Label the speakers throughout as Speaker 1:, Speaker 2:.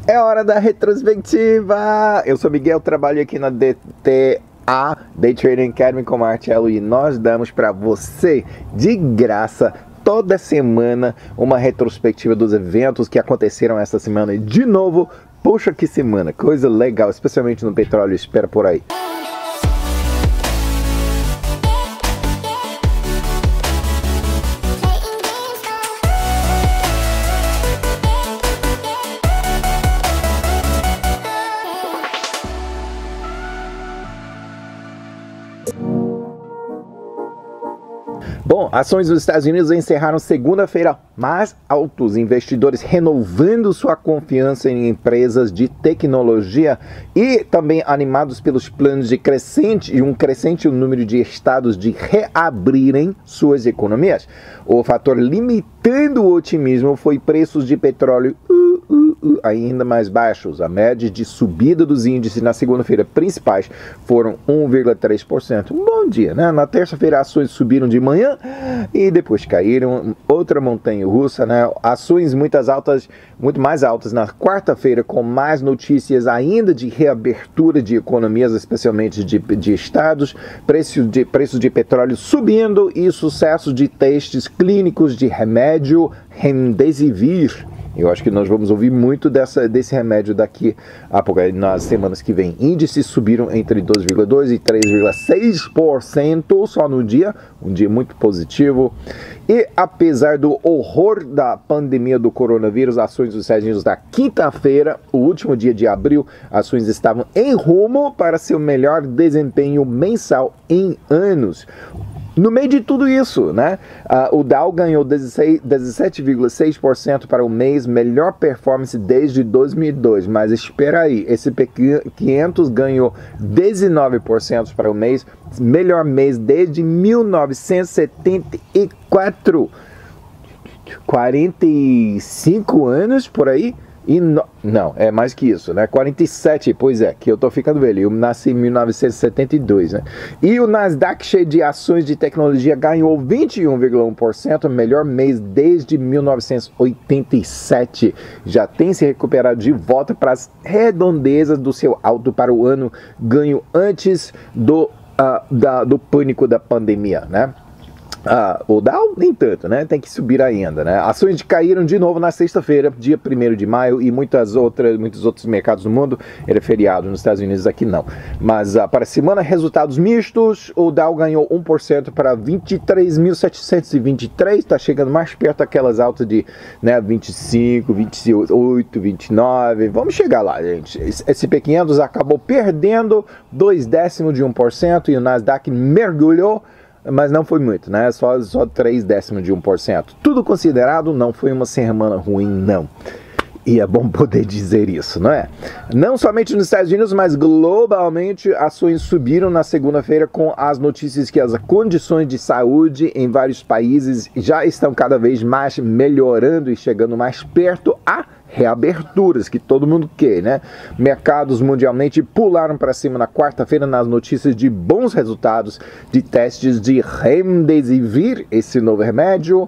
Speaker 1: É hora da retrospectiva! Eu sou Miguel, trabalho aqui na DTA, Day Trading Academy com Marcelo, e nós damos para você, de graça, toda semana, uma retrospectiva dos eventos que aconteceram essa semana. E de novo, poxa que semana, coisa legal, especialmente no petróleo, espera por aí. Bom, ações dos Estados Unidos encerraram segunda-feira mais altos, investidores renovando sua confiança em empresas de tecnologia e também animados pelos planos de um crescente número de estados de reabrirem suas economias. O fator limitando o otimismo foi preços de petróleo ainda mais baixos. A média de subida dos índices na segunda-feira principais foram 1,3%. Um bom dia, né? Na terça-feira ações subiram de manhã e depois caíram. Outra montanha russa, né? Ações muito mais altas na quarta-feira, com mais notícias ainda de reabertura de economias, especialmente de estados, preços de petróleo subindo e sucesso de testes clínicos de remédio Remdesivir. Eu acho que nós vamos ouvir muito desse remédio daqui a pouco, nas semanas que vem. Índices subiram entre 2,2% e 3,6% só no dia, um dia muito positivo. E apesar do horror da pandemia do coronavírus, ações dos Estados Unidos da quinta-feira, o último dia de abril, ações estavam em rumo para seu melhor desempenho mensal em anos. No meio de tudo isso, né, o Dow ganhou 17,6% para o mês, melhor performance desde 2002, mas espera aí, esse P500 ganhou 19% para o mês, melhor mês desde 1974, 45 anos por aí. E não, é mais que isso, né? 47, pois é, que eu tô ficando velho. Eu nasci em 1972, né? E o Nasdaq, cheio de ações de tecnologia, ganhou 21,1%, melhor mês desde 1987. Já tem se recuperado de volta para as redondezas do seu alto para o ano ganho antes do pânico da pandemia, né? O Dow nem tanto, né? Tem que subir ainda, né? Ações caíram de novo na sexta-feira, dia 1º de maio, e muitos outros mercados do mundo. Era feriado nos Estados Unidos, aqui não. Mas para a semana, resultados mistos. O Dow ganhou 1% para 23.723, está chegando mais perto daquelas altas de, né, 25, 28, 29. Vamos chegar lá, gente. Esse P500 acabou perdendo 0,2% e o Nasdaq mergulhou, mas não foi muito, né? Só 0,3%. Tudo considerado, não foi uma semana ruim, não. E é bom poder dizer isso, não é? Não somente nos Estados Unidos, mas globalmente, ações subiram na segunda-feira com as notícias que as condições de saúde em vários países já estão cada vez mais melhorando e chegando mais perto a reaberturas, que todo mundo quer, né? Mercados mundialmente pularam para cima na quarta-feira nas notícias de bons resultados de testes de Remdesivir, esse novo remédio,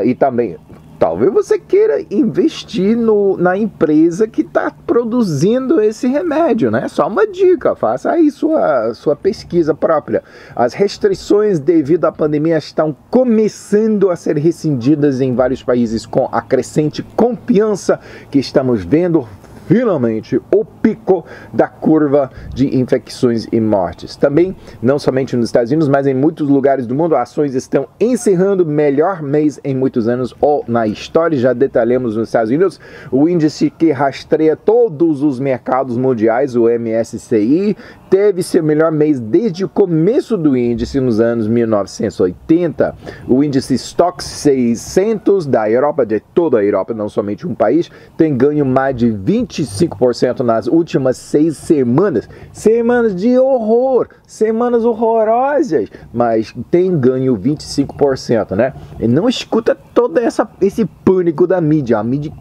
Speaker 1: e também talvez você queira investir na empresa que está produzindo esse remédio, né? Só uma dica, faça aí sua pesquisa própria. As restrições devido à pandemia estão começando a ser rescindidas em vários países com a crescente confiança que estamos vendo. Finalmente, o pico da curva de infecções e mortes. Também, não somente nos Estados Unidos, mas em muitos lugares do mundo, ações estão encerrando o melhor mês em muitos anos ou na história. Já detalhamos nos Estados Unidos o índice que rastreia todos os mercados mundiais, o MSCI, teve seu melhor mês desde o começo do índice nos anos 1980. O índice Stoxx 600 da Europa, de toda a Europa, não somente um país, tem ganho mais de 25% nas últimas 6 semanas. Semanas de horror, semanas horrorosas, mas tem ganho 25%, né? E não escuta todo esse pânico da mídia. A mídia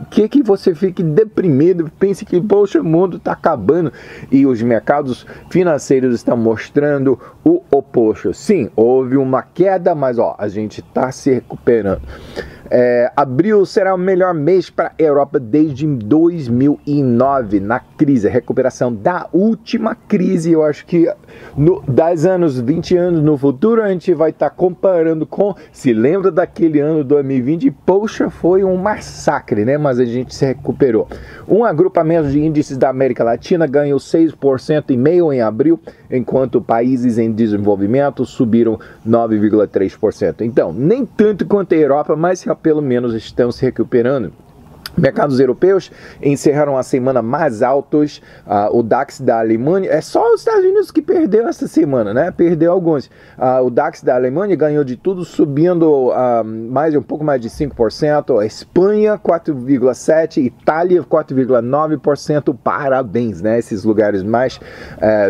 Speaker 1: que você fique deprimido, pense que, poxa, o mundo está acabando, e os mercados financeiros estão mostrando o oposto. Sim, houve uma queda, mas a gente está se recuperando. Abril será o melhor mês para a Europa desde 2009, na crise, a recuperação da última crise. Eu acho que 10 anos, 20 anos no futuro, a gente vai estar comparando com, se lembra daquele ano 2020, poxa, foi um massacre, né? Mas a gente se recuperou. Um agrupamento de índices da América Latina ganhou 6,5% em abril, enquanto países em desenvolvimento subiram 9,3%. Então, nem tanto quanto a Europa, mas pelo menos estão se recuperando. Mercados europeus encerraram a semana mais altos. O DAX da Alemanha, é só os Estados Unidos que perdeu essa semana, né? Perdeu alguns. O DAX da Alemanha ganhou de tudo, subindo um pouco mais de 5%. A Espanha, 4,7%. Itália, 4,9%. Parabéns, né? Esses lugares mais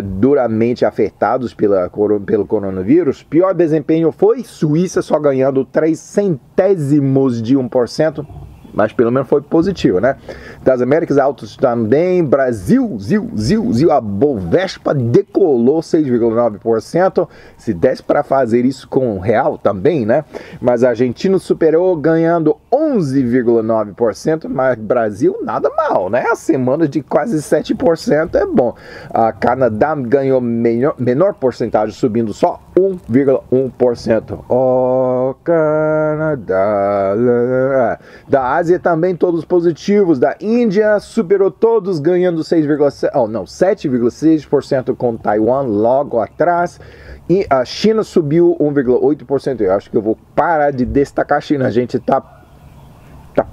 Speaker 1: duramente afetados pelo coronavírus. Pior desempenho foi Suíça, só ganhando 0,03%. Mas pelo menos foi positivo, né? Das Américas, altos também. Brasil, a Bovespa decolou 6,9%. Se desse para fazer isso com o real também, né? Mas a Argentina superou, ganhando 11,9%. Mas Brasil, nada mal, né? A semana de quase 7% é bom. A Canadá ganhou menor porcentagem, subindo só 1,1%. Oh, Canadá. Da Ásia também todos positivos. Da Índia superou todos, ganhando 7,6% com Taiwan logo atrás. E a China subiu 1,8%. Eu acho que eu vou parar de destacar a China. A gente tá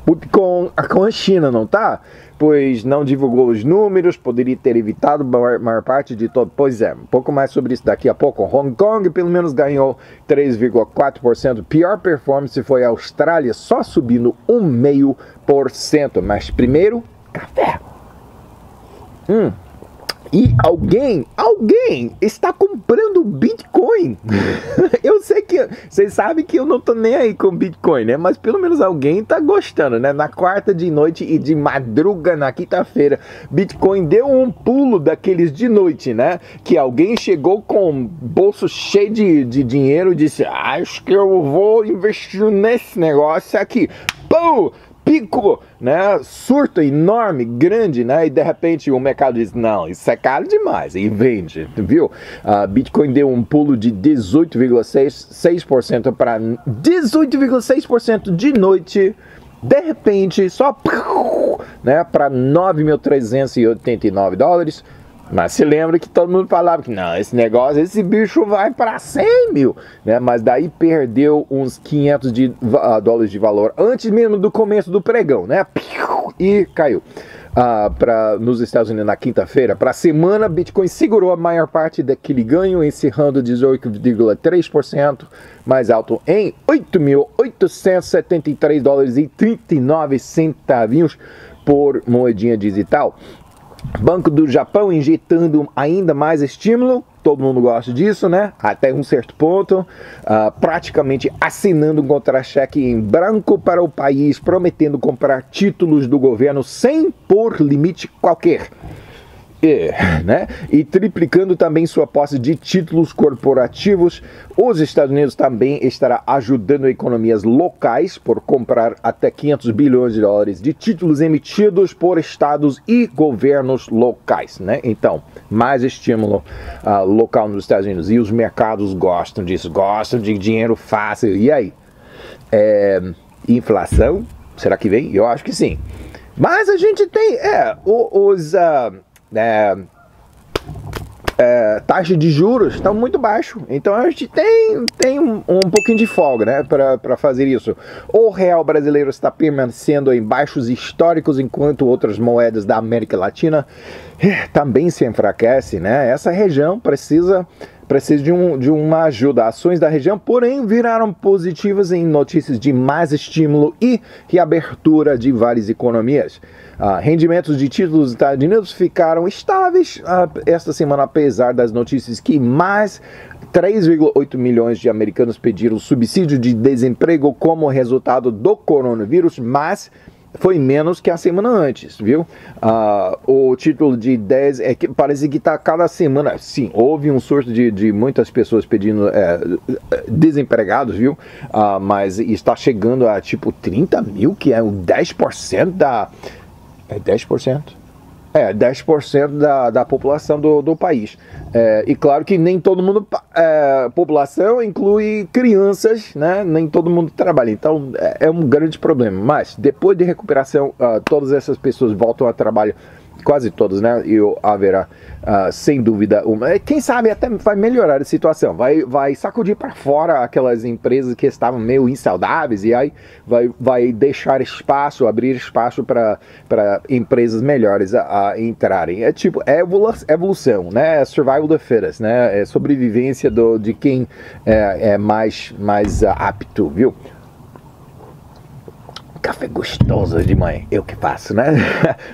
Speaker 1: puto com a China, não tá? Pois não divulgou os números, poderia ter evitado a maior parte de todo. Pois é, um pouco mais sobre isso daqui a pouco. Hong Kong pelo menos ganhou 3,4%. Pior performance foi a Austrália, só subindo 1,5%. Mas primeiro, café. E alguém está comprando Bitcoin. Eu sei que vocês sabem que eu não tô nem aí com Bitcoin, né? Mas pelo menos alguém tá gostando, né? Na quarta de noite e de madruga na quinta-feira, Bitcoin deu um pulo daqueles de noite, né? Que alguém chegou com um bolso cheio de dinheiro e disse: acho que eu vou investir nesse negócio aqui. Pum! Pico, né? Surto enorme, grande, né? E de repente o mercado diz: não, isso é caro demais, e vende, viu? Bitcoin deu um pulo de 18,6% para 18,6% de noite, de repente, só, né? Para $9.389. Mas se lembra que todo mundo falava que não, esse negócio, esse bicho vai para 100 mil, né? Mas daí perdeu uns $500 de valor antes mesmo do começo do pregão, né? E caiu. Nos Estados Unidos na quinta-feira, para a semana, Bitcoin segurou a maior parte daquele ganho, encerrando 18,3%, mais alto em $8.873,39 por moedinha digital. Banco do Japão injetando ainda mais estímulo, todo mundo gosta disso, né? Até um certo ponto, praticamente assinando um contra-cheque em branco para o país, prometendo comprar títulos do governo sem pôr limite qualquer. Né? E triplicando também sua posse de títulos corporativos. Os Estados Unidos também estará ajudando economias locais por comprar até $500 bilhões de títulos emitidos por estados e governos locais, né? Então, mais estímulo local nos Estados Unidos, e os mercados gostam disso, gostam de dinheiro fácil. E aí? Inflação? Será que vem? Eu acho que sim. Mas a gente tem taxa de juros estão muito baixo, então a gente tem um pouquinho de folga, né, para fazer isso. O real brasileiro está permanecendo em baixos históricos, enquanto outras moedas da América Latina também se enfraquecem, né? Essa região precisa de uma ajuda. Ações da região, porém, viraram positivas em notícias de mais estímulo e reabertura de várias economias. Rendimentos de títulos dos Estados Unidos ficaram estáveis esta semana, apesar das notícias que mais 3,8 milhões de americanos pediram subsídio de desemprego como resultado do coronavírus, mas foi menos que a semana antes, viu? O título de 10 é que parece que está cada semana. Sim, houve um surto de muitas pessoas pedindo desempregados, viu? Mas está chegando a tipo 30 mil, que é o 10% da. É 10%? 10% da população do país. E claro que nem todo mundo, população inclui crianças, né? Nem todo mundo trabalha, então é um grande problema. Mas depois de recuperação, todas essas pessoas voltam a trabalho, quase todas, né? E haverá, sem dúvida, quem sabe até vai melhorar a situação, vai sacudir para fora aquelas empresas que estavam meio insaudáveis e aí vai deixar espaço, abrir espaço para empresas melhores a entrarem. É tipo, evolução, né? Survival of the fittest, né? É sobrevivência de quem é mais apto, viu? Café gostoso de manhã, eu que faço, né?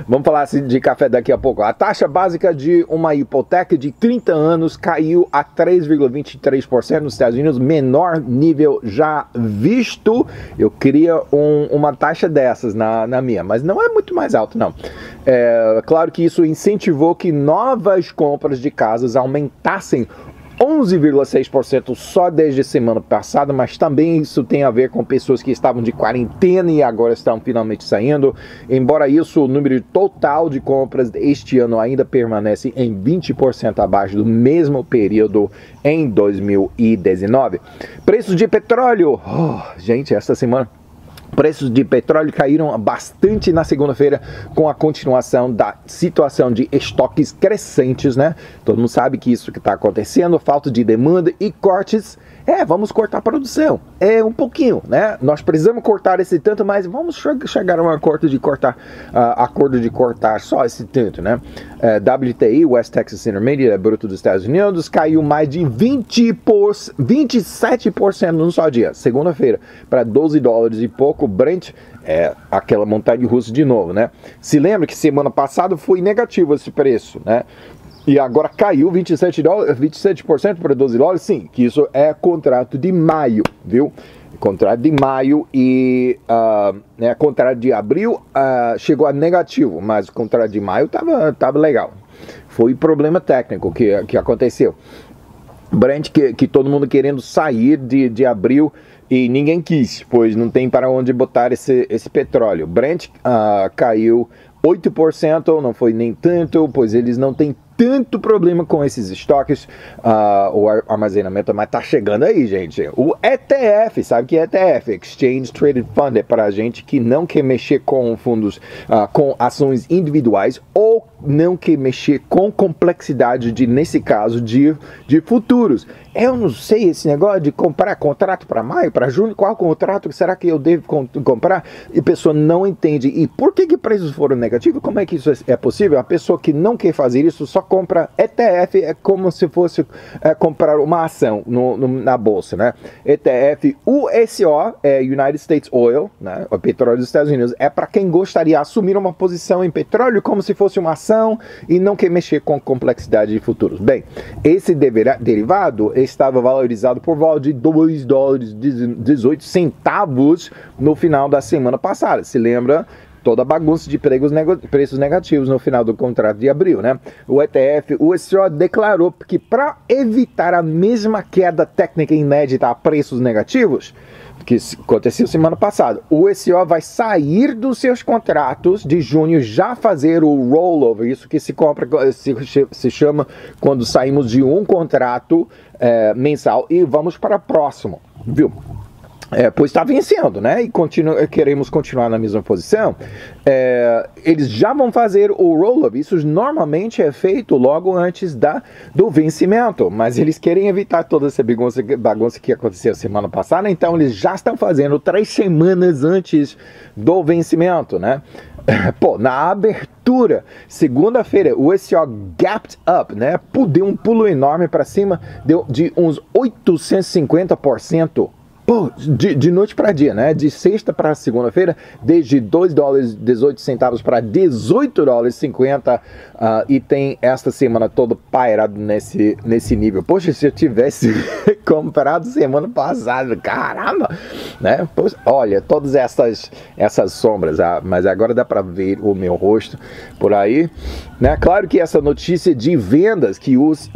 Speaker 1: Vamos falar assim de café daqui a pouco. A taxa básica de uma hipoteca de 30 anos caiu a 3,23% nos Estados Unidos, menor nível já visto. Eu queria uma taxa dessas na minha, mas não é muito mais alto, não. Claro que isso incentivou que novas compras de casas aumentassem 11,6% só desde a semana passada, mas também isso tem a ver com pessoas que estavam de quarentena e agora estão finalmente saindo. Embora isso, o número total de compras este ano ainda permanece em 20% abaixo do mesmo período em 2019. Preços de petróleo, gente, esta semana preços de petróleo caíram bastante na segunda-feira com a continuação da situação de estoques crescentes, né? Todo mundo sabe que isso que está acontecendo, falta de demanda e cortes. Vamos cortar a produção. Um pouquinho, né? Nós precisamos cortar esse tanto, mas vamos chegar a um acordo de cortar só esse tanto, né? WTI, West Texas Intermediate, bruto dos Estados Unidos, caiu mais de 27% num só dia, segunda-feira, para $12 e pouco. Brent aquela montanha russa de novo, né? Se lembra que semana passada foi negativo esse preço, né? E agora caiu 27% para $12, sim, que isso é contrato de maio, viu? Contrato de maio e contrato de abril chegou a negativo, mas o contrato de maio tava legal. Foi problema técnico que aconteceu. Brent, que todo mundo querendo sair de abril e ninguém quis, pois não tem para onde botar esse petróleo. Brent caiu 8%, não foi nem tanto, pois eles não têm tanto problema com esses estoques, o armazenamento, mas tá chegando aí, gente. O ETF, sabe que é ETF? Exchange Traded Fund, é para a gente que não quer mexer com fundos, com ações individuais ou não quer mexer com complexidade nesse caso, de futuros. Eu não sei esse negócio de comprar contrato para maio, para junho, qual contrato será que eu devo comprar? E a pessoa não entende. E por que preços foram negativos? Como é que isso é possível? A pessoa que não quer fazer isso só compra ETF, é como se fosse comprar uma ação na bolsa, né? ETF USO, United States Oil, né? O petróleo dos Estados Unidos, é para quem gostaria de assumir uma posição em petróleo como se fosse uma ação e não quer mexer com complexidade de futuros. Bem, esse derivado estava valorizado por volta de $2,18 no final da semana passada. Se lembra? Toda a bagunça de preços negativos no final do contrato de abril, né? O ETF, o SO declarou que para evitar a mesma queda técnica inédita a preços negativos, que aconteceu semana passada, o SO vai sair dos seus contratos de junho, já fazer o rollover, isso que se chama quando saímos de um contrato mensal e vamos para o próximo, viu? Pois está vencendo, né? E queremos continuar na mesma posição. Eles já vão fazer o roll-up. Isso normalmente é feito logo antes do vencimento. Mas eles querem evitar toda essa bagunça que aconteceu semana passada. Então eles já estão fazendo 3 semanas antes do vencimento, né? Na abertura, segunda-feira, o SO gapped up, né? Deu um pulo enorme para cima, deu de uns 850%. Pô, de noite para dia, né? De sexta para segunda-feira, desde 2 dólares 18 centavos para 18 dólares 50 e tem esta semana toda pairado nesse nível. Poxa, se eu tivesse comprado semana passada, caramba, né? Poxa, olha, todas essas sombras, mas agora dá para ver o meu rosto por aí, né? Claro que essa notícia de vendas que o USO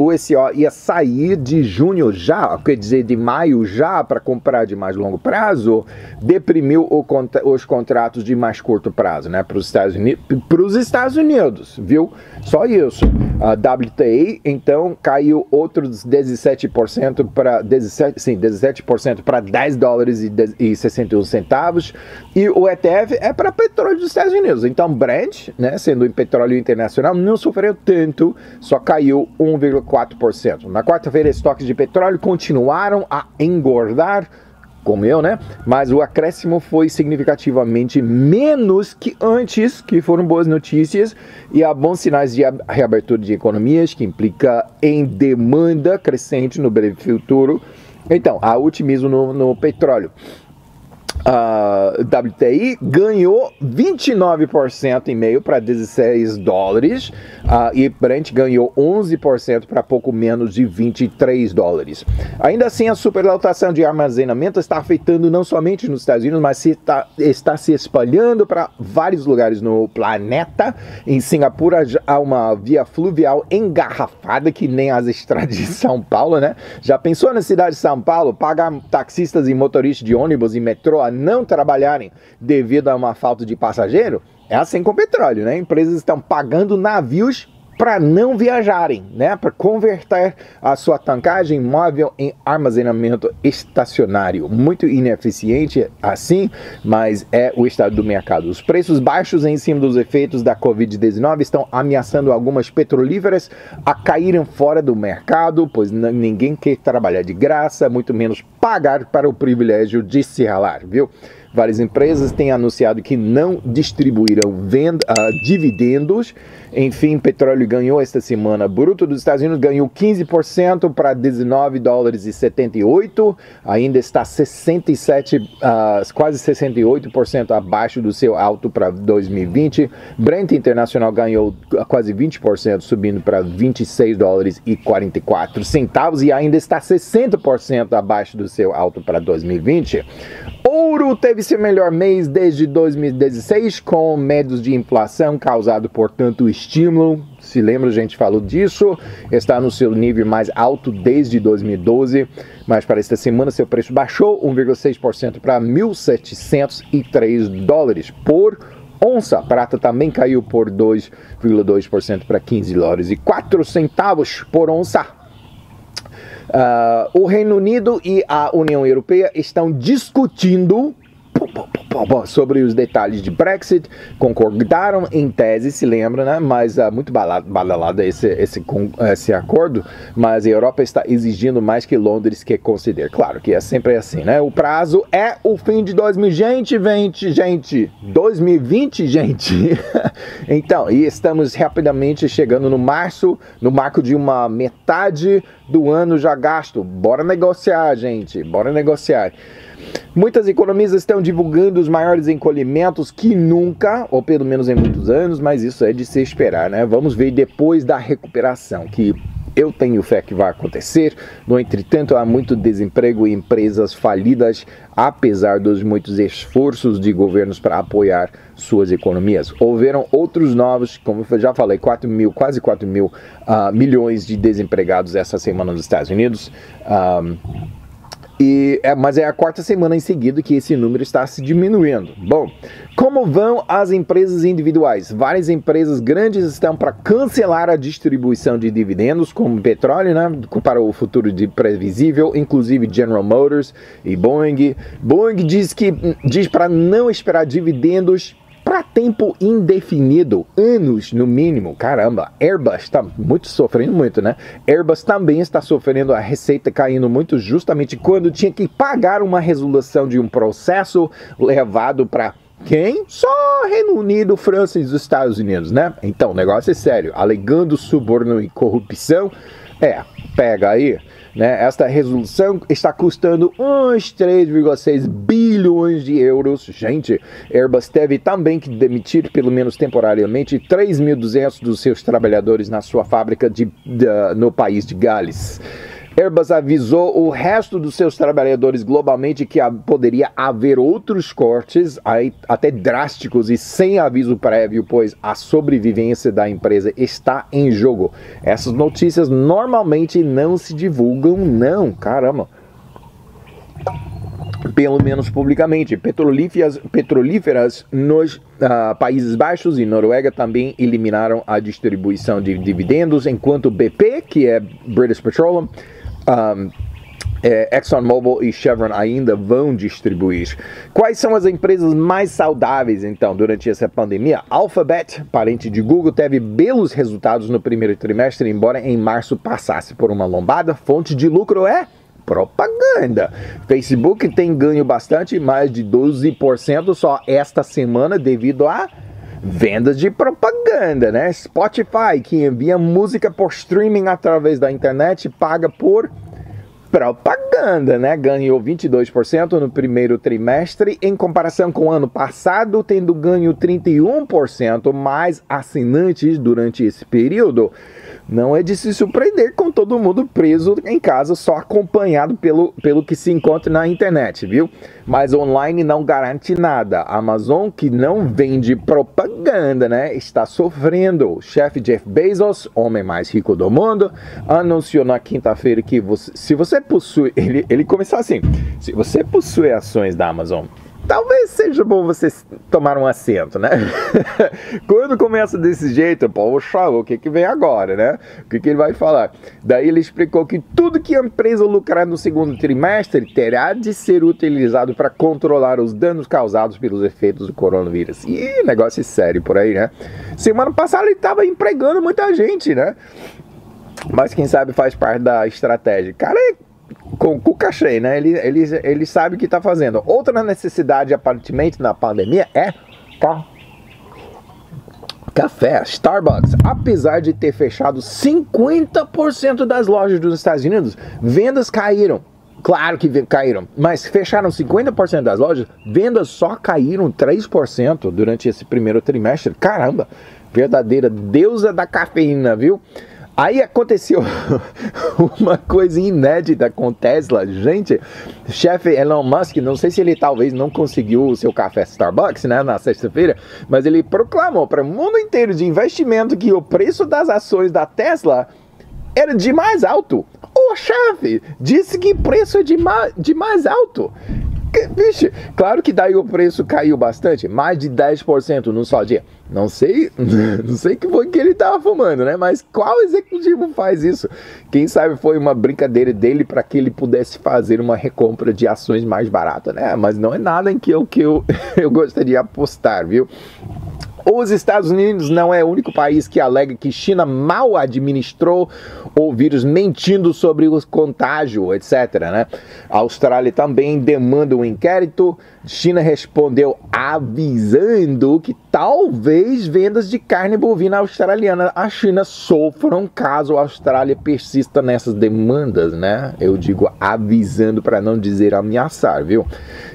Speaker 1: ia sair de junho já, quer dizer, de maio já para comprar de mais longo prazo, deprimiu os contratos de mais curto prazo, né, para os Estados Unidos, viu? Só isso. A WTI, então, caiu outros 17% para 17% para 10 dólares e 61 centavos, e o ETF é para petróleo dos Estados Unidos. Então, Brent, né, sendo em petróleo internacional, não sofreu tanto, só caiu 1,4%. Na quarta-feira, estoques de petróleo continuaram a engordar, como eu, né? Mas o acréscimo foi significativamente menos que antes, que foram boas notícias, e há bons sinais de reabertura de economias, que implica em demanda crescente no breve futuro. Então, há otimismo no petróleo. WTI ganhou 29,5% para 16 dólares e Brent ganhou 11% para pouco menos de 23 dólares. Ainda assim, a superlotação de armazenamento está afetando não somente nos Estados Unidos, mas está se espalhando para vários lugares no planeta. Em Singapura há uma via fluvial engarrafada que nem as estradas de São Paulo, né? Já pensou na cidade de São Paulo pagar taxistas e motoristas de ônibus e metrô a não trabalharem devido a uma falta de passageiro? É assim com o petróleo, né? Empresas estão pagando navios para não viajarem, né? Para converter a sua tankagem móvel em armazenamento estacionário. Muito ineficiente assim, mas é o estado do mercado. Os preços baixos em cima dos efeitos da Covid-19 estão ameaçando algumas petrolíferas a caírem fora do mercado, pois ninguém quer trabalhar de graça, muito menos pagar para o privilégio de se ralar, viu? Várias empresas têm anunciado que não distribuirão dividendos. Enfim, petróleo ganhou esta semana. Bruto dos Estados Unidos ganhou 15% para 19 dólares e 78. Ainda está 67, quase 68% abaixo do seu alto para 2020. Brent Internacional ganhou quase 20%, subindo para 26 dólares e 44 centavos e ainda está 60% abaixo do seu alto para 2020. Ouro teve seu melhor mês desde 2016, com médios de inflação causado por tanto estímulo. Se lembra, a gente falou disso. Está no seu nível mais alto desde 2012, mas para esta semana seu preço baixou 1,6% para 1.703 dólares por onça. A prata também caiu por 2,2% para 15 dólares e 4 centavos por onça. O Reino Unido e a União Europeia estão discutindo sobre os detalhes de Brexit. Concordaram em tese, se lembra, né? Mas muito badalado esse acordo, mas a Europa está exigindo mais que Londres que considere. Claro que é sempre assim, né? O prazo é o fim de 2020, gente. Então, e estamos rapidamente chegando no marco de uma metade do ano já gasto. Bora negociar, gente. Bora negociar. Muitas economias estão divulgando os maiores encolhimentos que nunca, ou pelo menos em muitos anos, mas isso é de se esperar, né? Vamos ver depois da recuperação, que eu tenho fé que vai acontecer. No entretanto, há muito desemprego e empresas falidas, apesar dos muitos esforços de governos para apoiar suas economias. Houveram outros novos, como eu já falei, quase 4 mil milhões de desempregados essa semana nos Estados Unidos. Mas é a quarta semana em seguida que esse número está se diminuindo. Bom, como vão as empresas individuais? Várias empresas grandes estão para cancelar a distribuição de dividendos, como petróleo, né, para o futuro previsível, inclusive General Motors e Boeing. Boeing diz para não esperar dividendos para tempo indefinido, anos no mínimo. Caramba, Airbus está sofrendo muito, né? Airbus também está sofrendo, a receita caindo muito, justamente quando tinha que pagar uma resolução de um processo levado para quem? Só Reino Unido, França e os Estados Unidos, né? Então, o negócio é sério. Alegando suborno e corrupção, pega aí. né? Esta resolução está custando uns 3,6 bilhões de euros. Gente, Airbus teve também que demitir, pelo menos temporariamente, 3.200 dos seus trabalhadores na sua fábrica no país de Gales. Airbus avisou o resto dos seus trabalhadores globalmente que poderia haver outros cortes, até drásticos e sem aviso prévio, pois a sobrevivência da empresa está em jogo. Essas notícias normalmente não se divulgam, não, caramba. Pelo menos publicamente. Petrolíferas nos Países Baixos e Noruega também eliminaram a distribuição de dividendos, enquanto BP, que é British Petroleum, ExxonMobil e Chevron ainda vão distribuir. Quais são as empresas mais saudáveis, então, durante essa pandemia? Alphabet, parente de Google, teve belos resultados no primeiro trimestre, embora em março passasse por uma lombada. Fonte de lucro é propaganda. Facebook tem ganho bastante, mais de 12% só esta semana devido a vendas de propaganda, né? Spotify, que envia música por streaming através da internet, paga por propaganda, né? Ganhou 22% no primeiro trimestre, em comparação com o ano passado, tendo ganho 31% mais assinantes durante esse período. Não é de se surpreender com todo mundo preso em casa, só acompanhado pelo que se encontra na internet, viu? Mas online não garante nada. A Amazon, que não vende propaganda, né, está sofrendo. O chefe Jeff Bezos, homem mais rico do mundo, anunciou na quinta-feira que se você possui... Ele começou assim: se você possui ações da Amazon, talvez seja bom você tomar um assento, né? Quando começa desse jeito, poxa, o que vem agora, né? O que ele vai falar? Daí ele explicou que tudo que a empresa lucrar no segundo trimestre terá de ser utilizado para controlar os danos causados pelos efeitos do coronavírus. E negócio sério por aí, né? Semana passada ele estava empregando muita gente, né? Mas quem sabe faz parte da estratégia. Cara, com o cachê, né? Ele sabe o que está fazendo. Outra necessidade, aparentemente, na pandemia é café. Starbucks, apesar de ter fechado 50% das lojas dos Estados Unidos, vendas caíram. Claro que caíram, mas fecharam 50% das lojas, vendas só caíram 3% durante esse primeiro trimestre. Caramba, verdadeira deusa da cafeína, viu? Aí aconteceu uma coisa inédita com Tesla. Gente, chefe Elon Musk, não sei se ele talvez não conseguiu o seu café Starbucks, né, na sexta-feira, mas ele proclamou para o mundo inteiro de investimento que o preço das ações da Tesla era de mais alto. O chefe disse que o preço é de mais alto. Vixe, claro que daí o preço caiu bastante, mais de 10% num só dia. Não sei que foi que ele estava fumando, né? Mas qual executivo faz isso? Quem sabe foi uma brincadeira dele para que ele pudesse fazer uma recompra de ações mais barata, né? Mas não é nada em que eu gostaria de apostar, viu? Os Estados Unidos não é o único país que alega que China mal administrou o vírus, mentindo sobre o contágio, etc., né? A Austrália também demanda um inquérito. China respondeu avisando que talvez vendas de carne bovina australiana à China sofram caso a Austrália persista nessas demandas, né? Eu digo avisando para não dizer ameaçar, viu?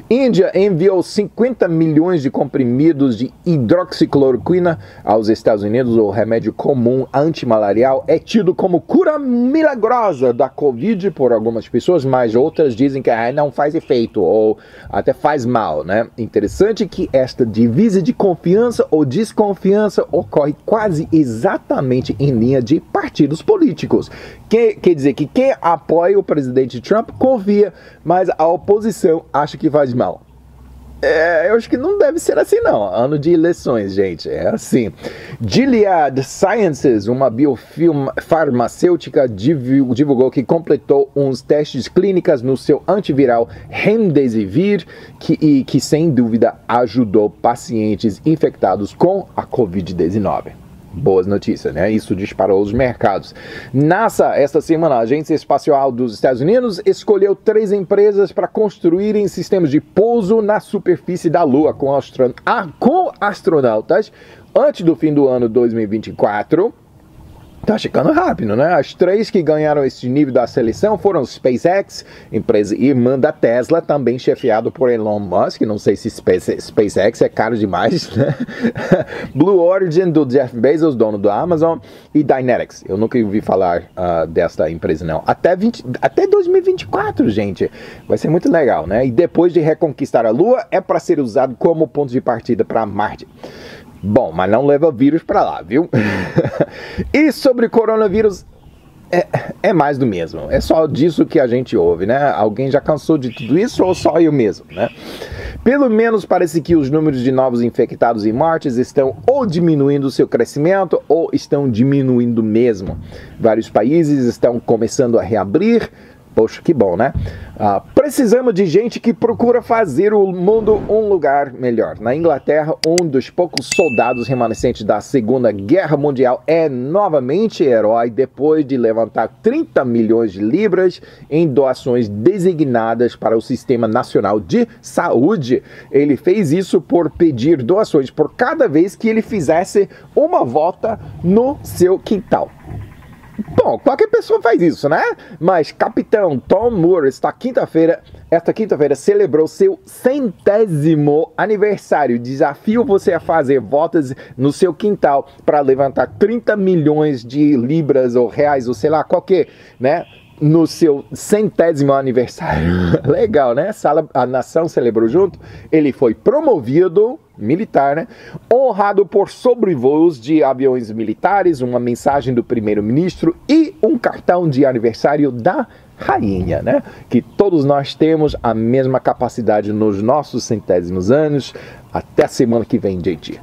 Speaker 1: Índia enviou 50 milhões de comprimidos de hidroxicloroquina aos Estados Unidos. O remédio comum antimalarial é tido como cura milagrosa da Covid por algumas pessoas, mas outras dizem que não faz efeito ou até faz mal, né? Interessante que esta divisa de confiança ou desconfiança ocorre quase exatamente em linha de partidos políticos. Quer dizer que quem apoia o presidente Trump confia, mas a oposição acha que faz mal. Eu acho que não deve ser assim não, ano de eleições, gente, é assim. Gilead Sciences, uma biofarmacêutica, divulgou que completou uns testes clínicos no seu antiviral Remdesivir, que sem dúvida ajudou pacientes infectados com a Covid-19. Boas notícias, né? Isso disparou os mercados. NASA, esta semana, a Agência Espacial dos Estados Unidos escolheu 3 empresas para construírem sistemas de pouso na superfície da Lua com astronautas antes do fim do ano 2024. Tá chegando rápido, né? As 3 que ganharam esse nível da seleção foram SpaceX, empresa irmã da Tesla, também chefiado por Elon Musk. Não sei se SpaceX é caro demais, né? Blue Origin, do Jeff Bezos, dono da Amazon, e Dynetics. Eu nunca ouvi falar desta empresa, não. Até 2024, gente. Vai ser muito legal, né? E depois de reconquistar a Lua, é para ser usado como ponto de partida para Marte. Bom, mas não leva vírus para lá, viu? E sobre coronavírus, é mais do mesmo. É só disso que a gente ouve, né? Alguém já cansou de tudo isso ou só eu mesmo, né? Pelo menos parece que os números de novos infectados e mortes estão ou diminuindo seu crescimento ou estão diminuindo mesmo. Vários países estão começando a reabrir. Poxa, que bom, né? Precisamos de gente que procura fazer o mundo um lugar melhor. Na Inglaterra, um dos poucos soldados remanescentes da Segunda Guerra Mundial é novamente herói depois de levantar 30 milhões de libras em doações designadas para o Sistema Nacional de Saúde. Ele fez isso por pedir doações por cada vez que ele fizesse uma volta no seu quintal. Bom, qualquer pessoa faz isso, né? Mas capitão Tom Moore, esta quinta-feira, celebrou seu 100º aniversário. Desafio você a fazer voltas no seu quintal para levantar 30 milhões de libras ou reais, ou sei lá, qualquer, né? No seu 100º aniversário. Legal, né? A nação celebrou junto. Ele foi promovido, militar, né? Honrado por sobrevoos de aviões militares, uma mensagem do primeiro-ministro e um cartão de aniversário da rainha, né? Que todos nós temos a mesma capacidade nos nossos 100º anos. Até a semana que vem, gente.